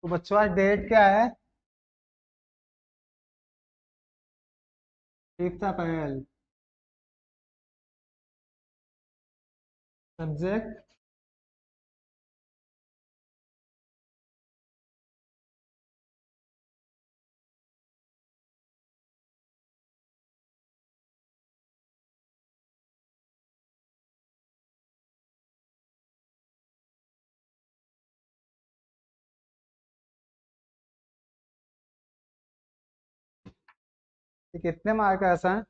तो बच्चों आज डेट क्या है? 5 अप्रैल। सब्जेक्ट कितने मार्क का ऐसा है?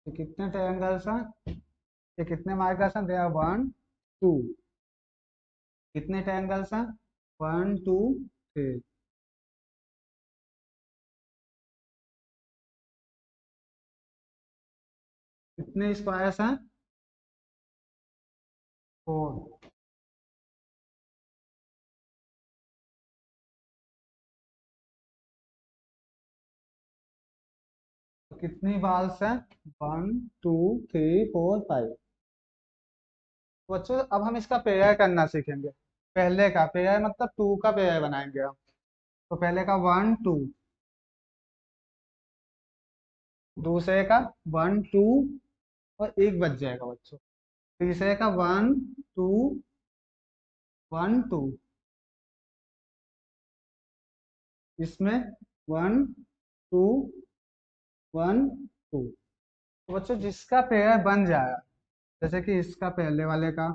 ये कितने ट्रायंगल्स हैं? ये कितने मार्क का है? They are 1 2। कितने ट्रायंगल्स हैं? 1 2 3। कितने स्क्वायर्स हैं? 4। तो कितनी बाल्स हैं? 1 2 3 4 5। बच्चों अब हम इसका पेयर करना सीखेंगे। पहले का पेयर मतलब 2 का पेयर बनाएंगे हम। तो पहले का 1 2, दूसरे का 1 2 और एक बच जाएगा बच्चों। तीसरे का 1 2 1 2। इसमें 1 2 1 2। तो बच्चों जिसका पेयर बन जाएगा, जैसे कि इसका पहले वाले का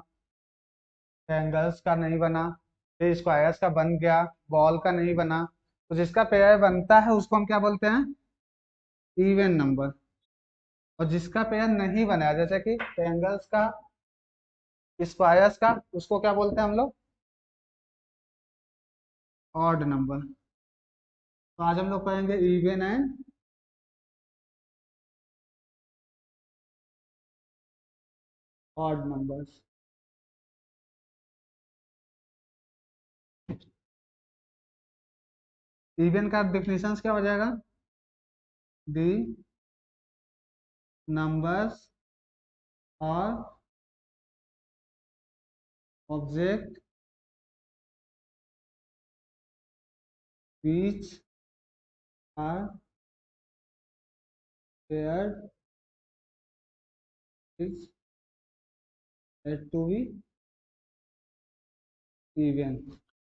ट्रायंगल्स का नहीं बना, फिर स्क्वायर्स का बन गया, बॉल का नहीं बना, तो जिसका पेयर बनता है उसको हम क्या बोलते हैं? Even number. और जिसका पेयर नहीं बना, जैसे कि ट्रायंगल्स का, स्क्वायर्स का, उसको क्या बोलते हैं हम लोग? Odd number. तो आज हम लोग पढ़ेंगे even and odd numbers. Even का डिफिनेशन क्या हो जाएगा? दी नंबर्स और object which are paired is said to be even।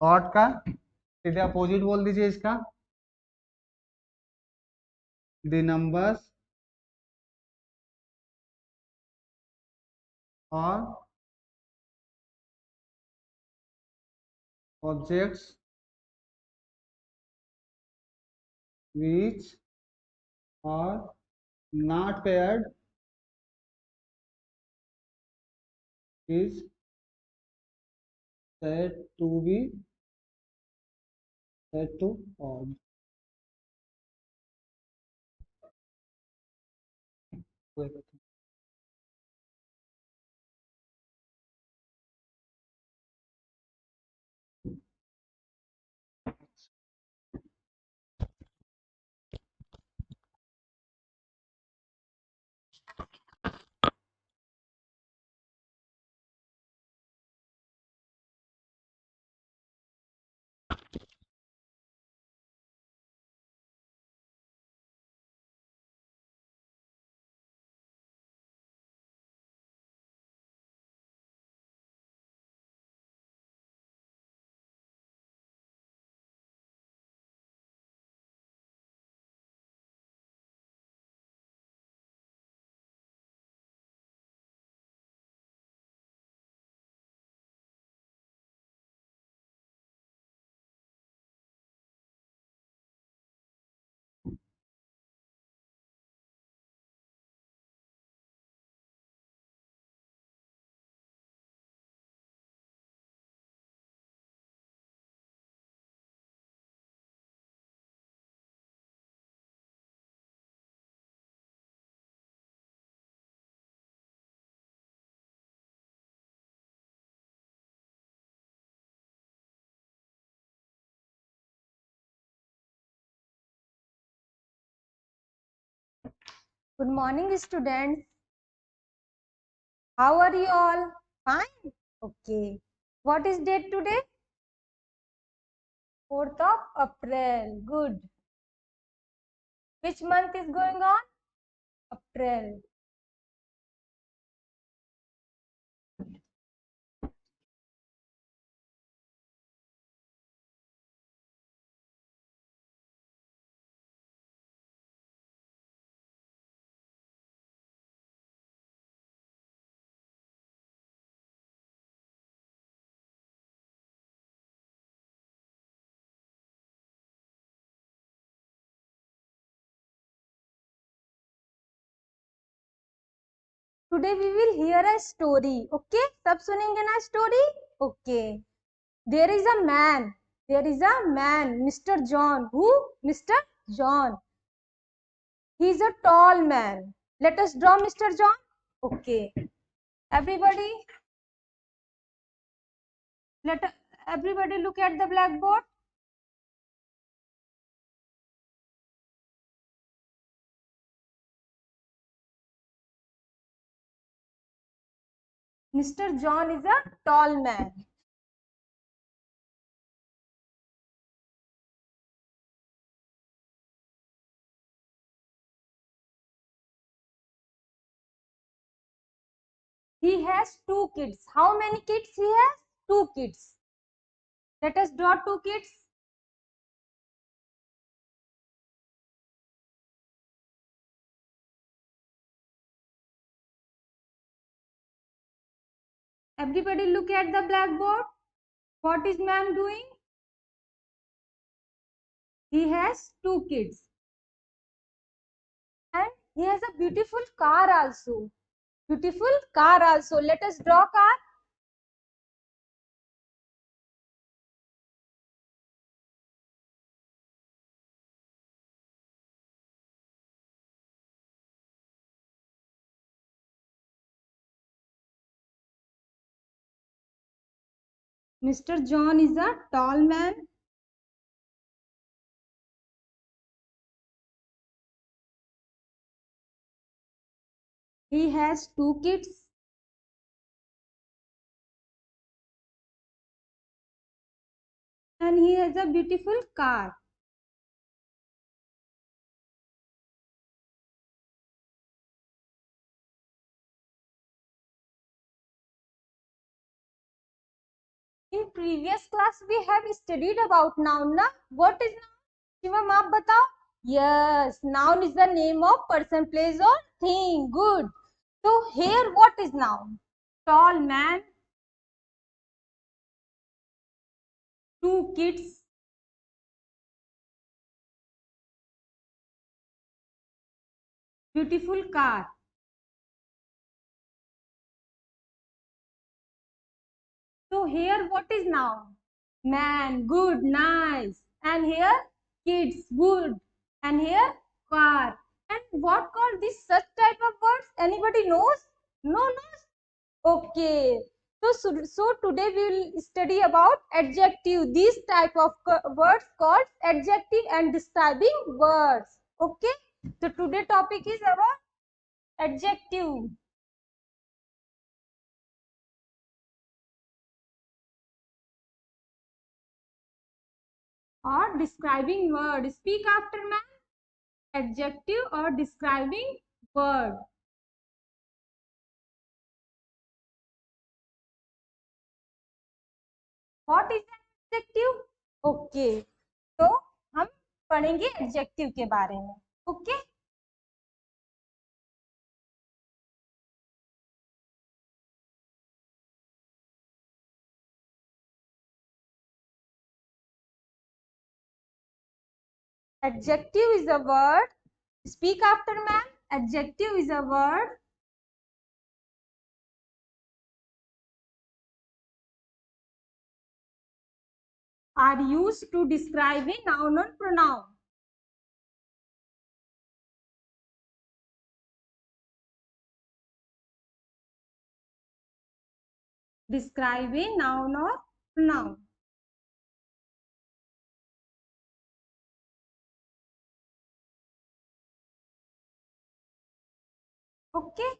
Odd का सीधे अपोजिट बोल दीजिए इसका। द नंबर्स और objects which are not paired is said to be said to odd। Good morning, students. How are you all? Fine? Okay. What is date today? 4th of April. Good. Which month is going on? April. Today we will hear a story. Okay? सब सुनेंगे ना story? Okay. There is a man. There is a man, Mr. John. Who? Mr. John. He is a tall man. Let us draw Mr. John. Okay. Everybody, let everybody look at the blackboard. Mr. John is a tall man. He has two kids. How many kids he has? Two kids. Let us draw two kids. Everybody look at the blackboard. What is man doing? He has two kids. And he has a beautiful car also. Beautiful car also. Let us draw car. Mr. John is a tall man. He has two kids. And he has a beautiful car. In previous class we have studied about noun na? What is noun? Shivam आप बताओ. Yes, noun is the name of person, place or thing. Good. So here what is noun? Tall man, two kids, beautiful car. So here what is noun? Man, good, nice. And here kids, good. And here car. And what called this such type of words? Anybody knows? No, no. Okay. So today we will study about adjective. These type of words called adjective and describing words. Okay. So today topic is about adjective. Or describing word. Speak after me. Adjective or describing word. What is an adjective? Okay. तो हम पढ़ेंगे adjective के बारे में. Okay. Adjective is a word. Speak after me. Adjective is a word are used to describe a noun or pronoun. Describe a noun or pronoun. Okay,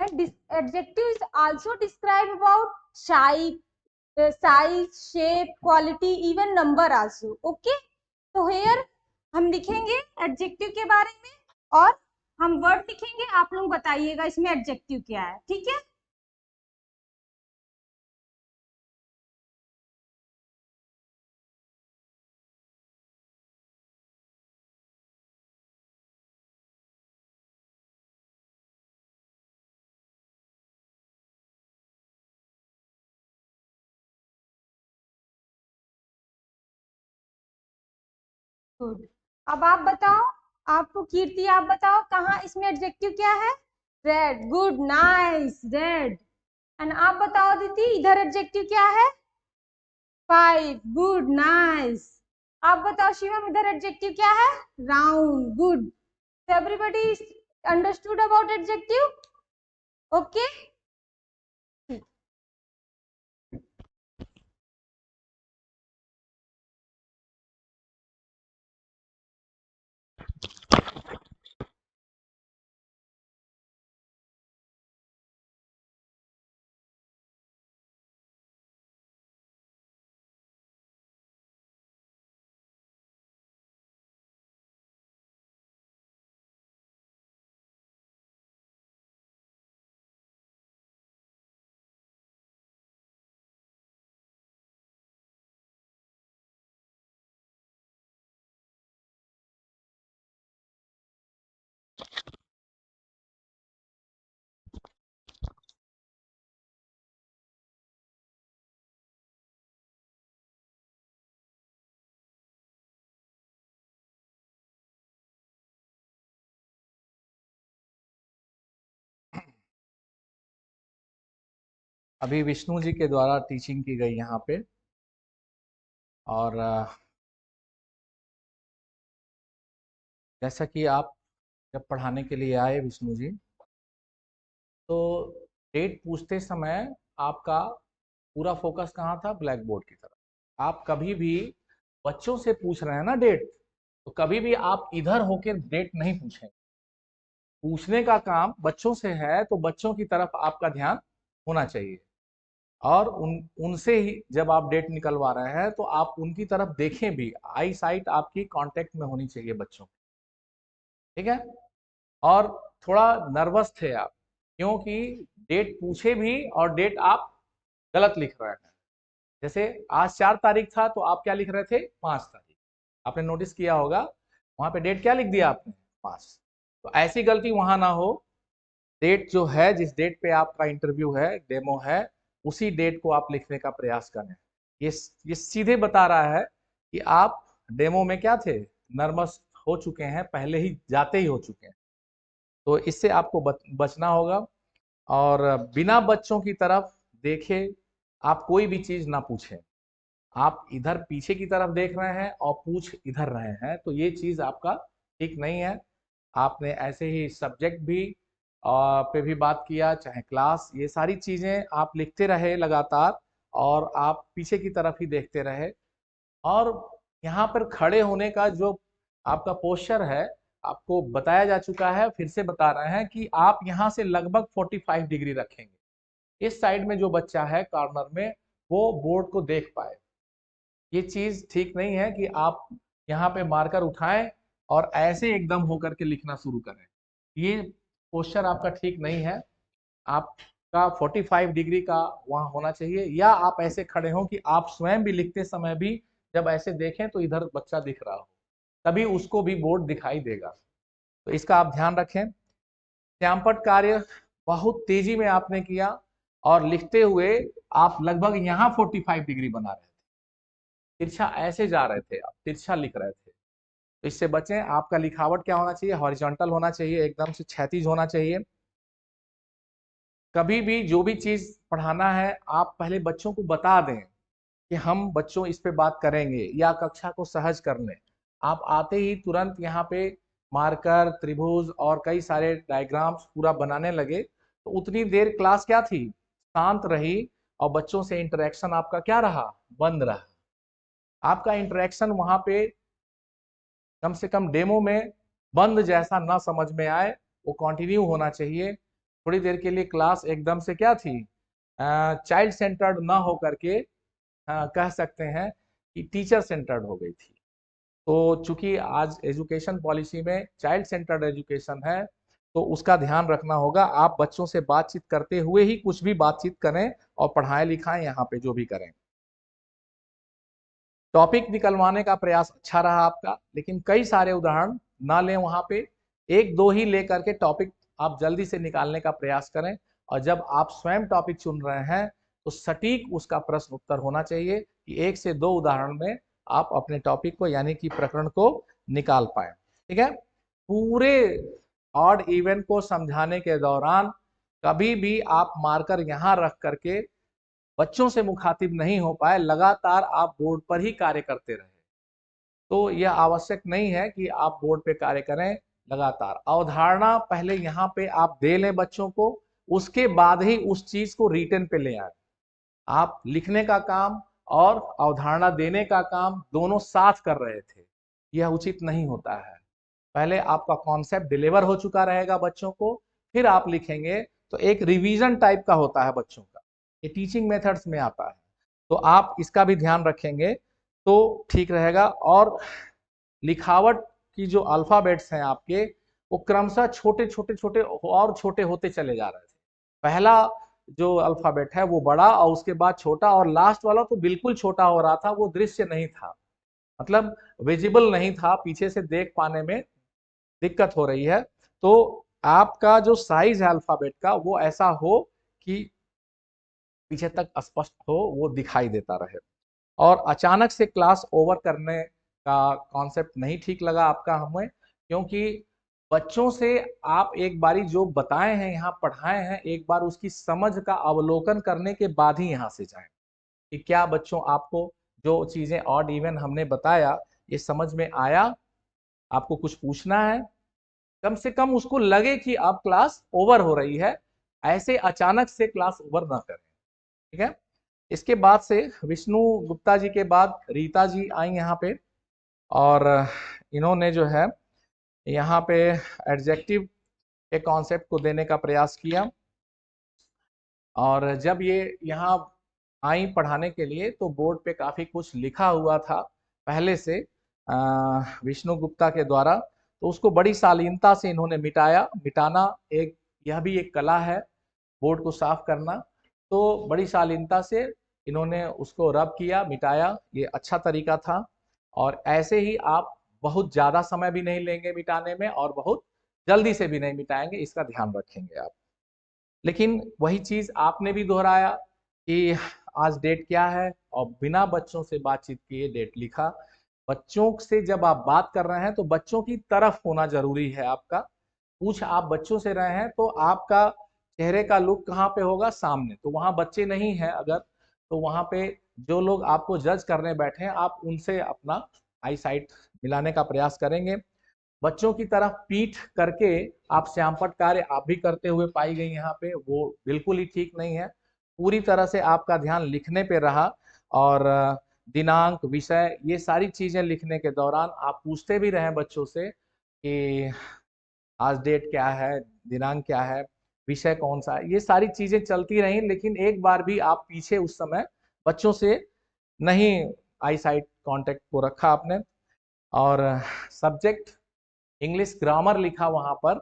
and this adjective is also describe about size, shape, quality, even number also. Okay, तो here हम लिखेंगे adjective के बारे में और हम word लिखेंगे, आप लोग बताइएगा इसमें एडजेक्टिव क्या है, ठीक है। गुड, अब आप बताओ, आपको कीर्ति आप बताओ कहाँ इसमें एडजेक्टिव क्या है। Red, good, nice, red. And आप बताओ दीदी इधर एडजेक्टिव क्या है। 5, गुड, नाइस। आप बताओ शिवम इधर एडजेक्टिव क्या है। Round, good. Everybody understood about adjective. Okay, अभी विष्णु जी के द्वारा टीचिंग की गई यहाँ पे, और जैसा कि आप जब पढ़ाने के लिए आए विष्णु जी, तो डेट पूछते समय आपका पूरा फोकस कहाँ था, ब्लैक बोर्ड की तरफ। आप कभी भी बच्चों से पूछ रहे हैं ना डेट, तो कभी भी आप इधर होकर डेट नहीं पूछें। पूछने का काम बच्चों से है, तो बच्चों की तरफ आपका ध्यान होना चाहिए, और उनसे ही जब आप डेट निकलवा रहे हैं तो आप उनकी तरफ देखें भी, आई साइट आपकी कांटेक्ट में होनी चाहिए बच्चों, ठीक है। और थोड़ा नर्वस थे आप, क्योंकि डेट पूछे भी और डेट आप गलत लिख रहे हैं। जैसे आज 4 तारीख था तो आप क्या लिख रहे थे, 5 तारीख। आपने नोटिस किया होगा वहां पे डेट क्या लिख दिया आपने, 5। तो ऐसी गलती वहां ना हो। डेट जो है, जिस डेट पे आपका इंटरव्यू है, डेमो है, उसी डेट को आप लिखने का प्रयास करें। ये सीधे बता रहा है कि आप डेमो में क्या थे, नर्वस हो चुके हैं, पहले ही जाते ही हो चुके हैं। तो इससे आपको बचना होगा, और बिना बच्चों की तरफ देखे आप कोई भी चीज ना पूछें। आप इधर पीछे की तरफ देख रहे हैं और पूछ इधर रहे हैं, तो ये चीज आपका ठीक नहीं है। आपने ऐसे ही सब्जेक्ट भी पे भी बात किया, चाहे क्लास, ये सारी चीजें आप लिखते रहे लगातार, और आप पीछे की तरफ ही देखते रहे। और यहाँ पर खड़े होने का जो आपका पोस्चर है, आपको बताया जा चुका है, फिर से बता रहे हैं कि आप यहाँ से लगभग 45 डिग्री रखेंगे। इस साइड में जो बच्चा है कॉर्नर में, वो बोर्ड को देख पाए। ये चीज ठीक नहीं है कि आप यहाँ पे मार्कर उठाएं और ऐसे एकदम होकर के लिखना शुरू करें। ये पोस्चर आपका ठीक नहीं है। आपका 45 डिग्री का वहां होना चाहिए, या आप ऐसे खड़े हो कि आप स्वयं भी लिखते समय भी जब ऐसे देखें तो इधर बच्चा दिख रहा हो, तभी उसको भी बोर्ड दिखाई देगा। तो इसका आप ध्यान रखें। श्यामपट्ट कार्य बहुत तेजी में आपने किया, और लिखते हुए आप लगभग यहाँ 45 डिग्री बना रहे थे, तिरछा ऐसे जा रहे थे, आप तिरछा लिख रहे थे। तो इससे बचें। आपका लिखावट क्या होना चाहिए, हॉरिजॉन्टल होना चाहिए, एकदम से क्षैतिज होना चाहिए। कभी भी जो भी चीज पढ़ाना है, आप पहले बच्चों को बता दें कि हम बच्चों इस पे बात करेंगे, या कक्षा को सहज करने आप आते ही तुरंत यहाँ पे मार्कर, त्रिभुज और कई सारे डायग्राम्स पूरा बनाने लगे, तो उतनी देर क्लास क्या थी, शांत रही, और बच्चों से इंटरेक्शन आपका क्या रहा, बंद रहा। आपका इंटरेक्शन वहां पे कम से कम डेमो में बंद जैसा ना समझ में आए, वो कंटिन्यू होना चाहिए। थोड़ी देर के लिए क्लास एकदम से क्या थी, चाइल्ड सेंटर्ड ना हो करके कह सकते हैं कि टीचर सेंटर्ड हो गई थी। तो चूंकि आज एजुकेशन पॉलिसी में चाइल्ड सेंटर्ड एजुकेशन है, तो उसका ध्यान रखना होगा। आप बच्चों से बातचीत करते हुए ही कुछ भी बातचीत करें और पढ़ाएं लिखाएं यहाँ पे जो भी करें। टॉपिक निकलवाने का प्रयास अच्छा रहा आपका, लेकिन कई सारे उदाहरण ना लें, वहां पे एक दो ही लेकर के टॉपिक आप जल्दी से निकालने का प्रयास करें। और जब आप स्वयं टॉपिक चुन रहे हैं तो सटीक उसका प्रश्न उत्तर होना चाहिए कि 1 से 2 उदाहरण में आप अपने टॉपिक को यानी कि प्रकरण को निकाल पाए। ठीक है, पूरे ऑड इवन को समझाने के दौरान कभी भी आप मार्कर यहां रख करके बच्चों से मुखातिब नहीं हो पाए, लगातार आप बोर्ड पर ही कार्य करते रहे। तो यह आवश्यक नहीं है कि आप बोर्ड पे कार्य करें लगातार। अवधारणा पहले यहाँ पे आप दे लें बच्चों को, उसके बाद ही उस चीज को रिटन पे ले आए। आप लिखने का काम और अवधारणा देने का काम दोनों साथ कर रहे थे, यह उचित नहीं होता है। पहले आपका कॉन्सेप्ट डिलीवर हो चुका रहेगा बच्चों को, फिर आप लिखेंगे तो एक रिवीजन टाइप का होता है बच्चों का, ये टीचिंग मेथड्स में आता है। तो आप इसका भी ध्यान रखेंगे तो ठीक रहेगा। और लिखावट की जो अल्फाबेट्स हैं आपके, वो क्रमशः छोटे छोटे छोटे और छोटे होते चले जा रहे थे। पहला जो अल्फाबेट है वो बड़ा और उसके बाद छोटा, और लास्ट वाला तो बिल्कुल छोटा हो रहा था, वो दृश्य नहीं था, मतलब विजिबल नहीं था, पीछे से देख पाने में दिक्कत हो रही है। तो आपका जो साइज है अल्फाबेट का वो ऐसा हो कि पीछे तक स्पष्ट हो, वो दिखाई देता रहे। और अचानक से क्लास ओवर करने का कॉन्सेप्ट नहीं ठीक लगा आपका हमें, क्योंकि बच्चों से आप एक बारी जो बताए हैं यहाँ पढ़ाए हैं, एक बार उसकी समझ का अवलोकन करने के बाद ही यहाँ से जाएं कि क्या बच्चों आपको जो चीजें ऑड इवन हमने बताया ये समझ में आया। आपको कुछ पूछना है, कम से कम उसको लगे कि अब क्लास ओवर हो रही है, ऐसे अचानक से क्लास ओवर ना करें। ठीक है, इसके बाद से विष्णु गुप्ता जी के बाद रीता जी आई यहाँ पे, और इन्होंने जो है यहाँ पे एडजेक्टिव के कॉन्सेप्ट को देने का प्रयास किया। और जब ये यहाँ आई पढ़ाने के लिए तो बोर्ड पे काफी कुछ लिखा हुआ था पहले से विष्णु गुप्ता के द्वारा, तो उसको बड़ी शालीनता से इन्होंने मिटाना एक यह भी एक कला है, बोर्ड को साफ करना। तो बड़ी शालीनता से इन्होंने उसको रब किया, मिटाया, ये अच्छा तरीका था। और ऐसे ही आप बहुत ज्यादा समय भी नहीं लेंगे मिटाने में और बहुत जल्दी से भी नहीं मिटाएंगे, इसका ध्यान रखेंगे आप। लेकिन वही चीज आपने भी दोहराया कि आज डेट क्या है, और बिना बच्चों से बातचीत किए डेट लिखा। बच्चों से जब आप बात कर रहे हैं तो बच्चों की तरफ होना जरूरी है आपका। पूछ आप बच्चों से रहे हैं तो आपका चेहरे का लुक कहाँ पे होगा, सामने। तो वहां बच्चे नहीं है अगर, तो वहां पे जो लोग आपको जज करने बैठे हैं आप उनसे अपना आई साइट मिलाने का प्रयास करेंगे। बच्चों की तरफ पीठ करके आप श्यामपट कार्य आप भी करते हुए पाई गई यहाँ पे, वो बिल्कुल ही ठीक नहीं है। पूरी तरह से आपका ध्यान लिखने पे रहा, और दिनांक, विषय, ये सारी चीजें लिखने के दौरान आप पूछते भी रहे बच्चों से कि आज डेट क्या है, दिनांक क्या है, विषय कौन सा है, ये सारी चीजें चलती रही। लेकिन एक बार भी आप पीछे उस समय बच्चों से नहीं आई साइट कॉन्टेक्ट को रखा आपने। और सब्जेक्ट इंग्लिश ग्रामर लिखा वहां पर,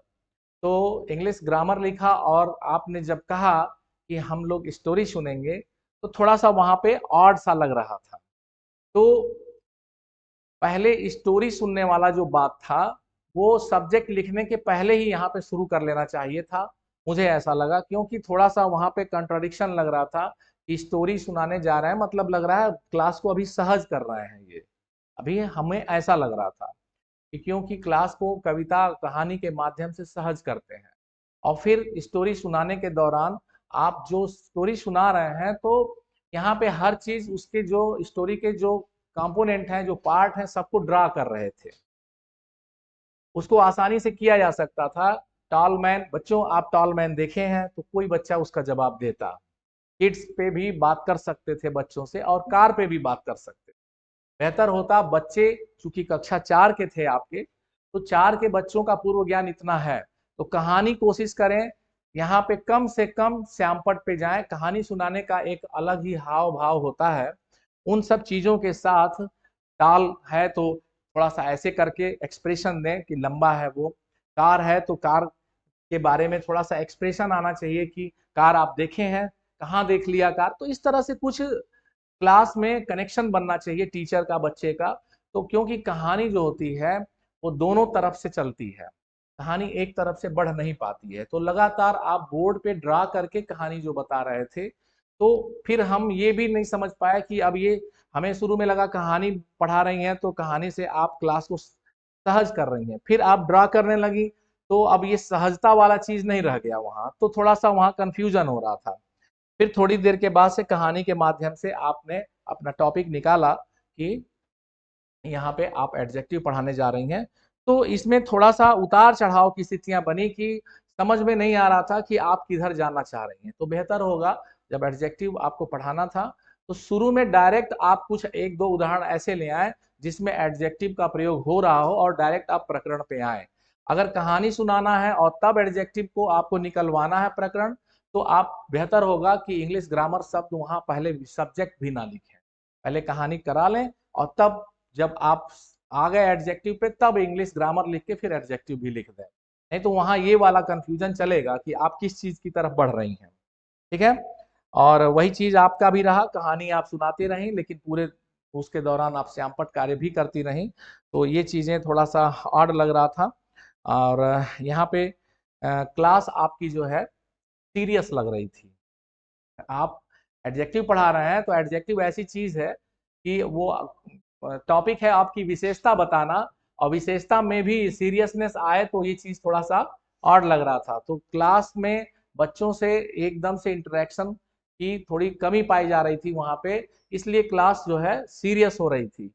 तो इंग्लिश ग्रामर लिखा, और आपने जब कहा कि हम लोग स्टोरी सुनेंगे तो थोड़ा सा वहां पे ऑड सा लग रहा था। तो पहले स्टोरी सुनने वाला जो बात था वो सब्जेक्ट लिखने के पहले ही यहाँ पे शुरू कर लेना चाहिए था, मुझे ऐसा लगा, क्योंकि थोड़ा सा वहां पे कंट्राडिक्शन लग रहा था कि स्टोरी सुनाने जा रहे हैं, मतलब लग रहा है क्लास को अभी सहज कर रहे हैं ये, अभी हमें ऐसा लग रहा था कि क्योंकि क्लास को कविता कहानी के माध्यम से सहज करते हैं। और फिर स्टोरी सुनाने के दौरान आप जो स्टोरी सुना रहे हैं तो यहाँ पे हर चीज उसके जो स्टोरी के जो कंपोनेंट हैं, जो पार्ट हैं, सबको ड्रा कर रहे थे। उसको आसानी से किया जा सकता था। टॉल मैन, बच्चों आप टॉल मैन देखे हैं तो कोई बच्चा उसका जवाब देता, किड्स पे भी बात कर सकते थे बच्चों से, और कार पे भी बात कर सकते। बेहतर होता बच्चे, चूंकि कक्षा 4 के थे आपके, तो 4 के बच्चों का पूर्व ज्ञान इतना है तो कहानी कोशिश करें यहाँ पे कम से कम श्यामपट पे जाएं। कहानी सुनाने का एक अलग ही हाव भाव होता है। उन सब चीजों के साथ ताल है तो थोड़ा सा ऐसे करके एक्सप्रेशन दें कि लंबा है वो। कार है तो कार के बारे में थोड़ा सा एक्सप्रेशन आना चाहिए कि कार आप देखे हैं, कहाँ देख लिया कार। तो इस तरह से कुछ क्लास में कनेक्शन बनना चाहिए टीचर का बच्चे का। तो क्योंकि कहानी जो होती है वो दोनों तरफ से चलती है, कहानी एक तरफ से बढ़ नहीं पाती है। तो लगातार आप बोर्ड पे ड्रा करके कहानी जो बता रहे थे, तो फिर हम ये भी नहीं समझ पाए कि अब ये, हमें शुरू में लगा कहानी पढ़ा रही हैं तो कहानी से आप क्लास को सहज कर रही हैं, फिर आप ड्रा करने लगी तो अब ये सहजता वाला चीज नहीं रह गया वहां, तो थोड़ा सा वहां कंफ्यूजन हो रहा था। फिर थोड़ी देर के बाद से कहानी के माध्यम से आपने अपना टॉपिक निकाला कि यहाँ पे आप एडजेक्टिव पढ़ाने जा रही हैं। तो इसमें थोड़ा सा उतार चढ़ाव की स्थितियां बनी कि समझ में नहीं आ रहा था कि आप किधर जाना चाह रही हैं। तो बेहतर होगा, जब एडजेक्टिव आपको पढ़ाना था तो शुरू में डायरेक्ट आप कुछ एक दो उदाहरण ऐसे ले आए जिसमें एडजेक्टिव का प्रयोग हो रहा हो और डायरेक्ट आप प्रकरण पे आए। अगर कहानी सुनाना है और तब एडजेक्टिव को आपको निकलवाना है प्रकरण, तो आप बेहतर होगा कि इंग्लिश ग्रामर शब्द वहां पहले सब्जेक्ट भी ना लिखें, पहले कहानी करा लें और तब जब आप आ गए एडजेक्टिव पे तब इंग्लिश ग्रामर लिख के फिर एडजेक्टिव भी लिख दें। नहीं तो वहां ये वाला कंफ्यूजन चलेगा कि आप किस चीज की तरफ बढ़ रही हैं। ठीक है, और वही चीज आपका भी रहा, कहानी आप सुनाते रहें लेकिन पूरे उसके दौरान आप श्यामपट कार्य भी करती रहीं। तो ये चीजें थोड़ा सा ऑड लग रहा था। और यहाँ पे क्लास आपकी जो है सीरियस लग रही थी। आप एडजेक्टिव पढ़ा रहे हैं तो एडजेक्टिव ऐसी चीज है कि वो टॉपिक है आपकी विशेषता बताना, और विशेषता में भी सीरियसनेस आए तो ये चीज थोड़ा सा ऑड लग रहा था। तो क्लास में बच्चों से एकदम से इंटरेक्शन की थोड़ी कमी पाई जा रही थी वहां पे, इसलिए क्लास जो है सीरियस हो रही थी।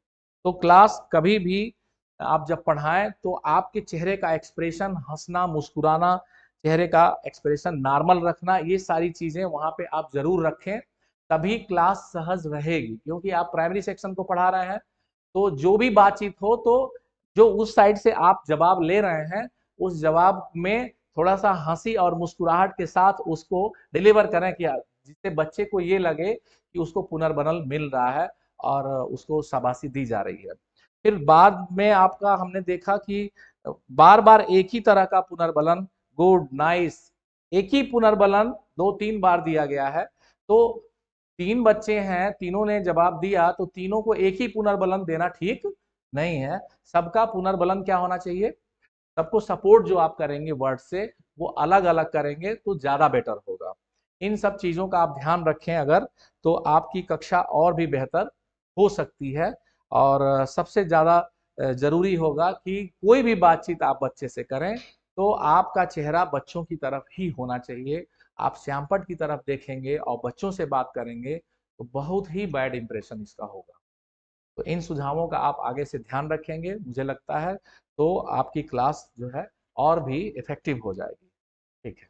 तो क्लास कभी भी आप जब पढ़ाएं तो आपके चेहरे का एक्सप्रेशन, हंसना, मुस्कुराना, चेहरे का एक्सप्रेशन नॉर्मल रखना, ये सारी चीजें वहां पे आप जरूर रखें, तभी क्लास सहज रहेगी। क्योंकि आप प्राइमरी सेक्शन को पढ़ा रहे हैं तो जो भी बातचीत हो तो जो उस साइड से आप जवाब ले रहे हैं उस जवाब में थोड़ा सा हंसी और मुस्कुराहट के साथ उसको डिलीवर करें, कि जिससे बच्चे को ये लगे कि उसको पुनर्बनल मिल रहा है और उसको शाबाशी दी जा रही है। फिर बाद में आपका हमने देखा कि बार बार एक ही तरह का पुनर्बलन, गुड, नाइस, एक ही पुनर्बलन 2-3 बार दिया गया है। तो 3 बच्चे हैं, तीनों ने जवाब दिया तो तीनों को एक ही पुनर्बलन देना ठीक नहीं है। सबका पुनर्बलन क्या होना चाहिए, सबको सपोर्ट जो आप करेंगे वर्ड से वो अलग अलग करेंगे तो ज्यादा बेटर होगा। इन सब चीजों का आप ध्यान रखें अगर, तो आपकी कक्षा और भी बेहतर हो सकती है। और सबसे ज्यादा जरूरी होगा कि कोई भी बातचीत आप बच्चे से करें तो आपका चेहरा बच्चों की तरफ ही होना चाहिए। आप श्यामपट की तरफ देखेंगे और बच्चों से बात करेंगे तो बहुत ही बैड इंप्रेशन इसका होगा। तो इन सुझावों का आप आगे से ध्यान रखेंगे, मुझे लगता है तो आपकी क्लास जो है और भी इफेक्टिव हो जाएगी। ठीक है।